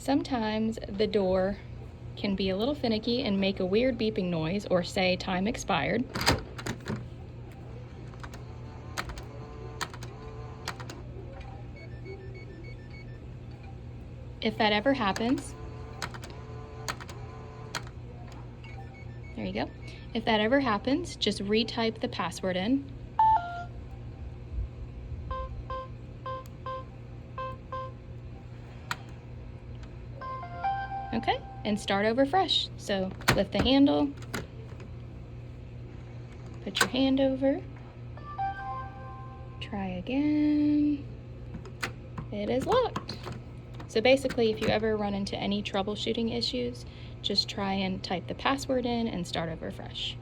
Sometimes the door can be a little finicky and make a weird beeping noise or say time expired. If that ever happens, there you go. If that ever happens, just retype the password in. Okay, and start over fresh. So lift the handle, put your hand over, try again. It is locked. So basically, if you ever run into any troubleshooting issues, just try and type the password in and start over fresh.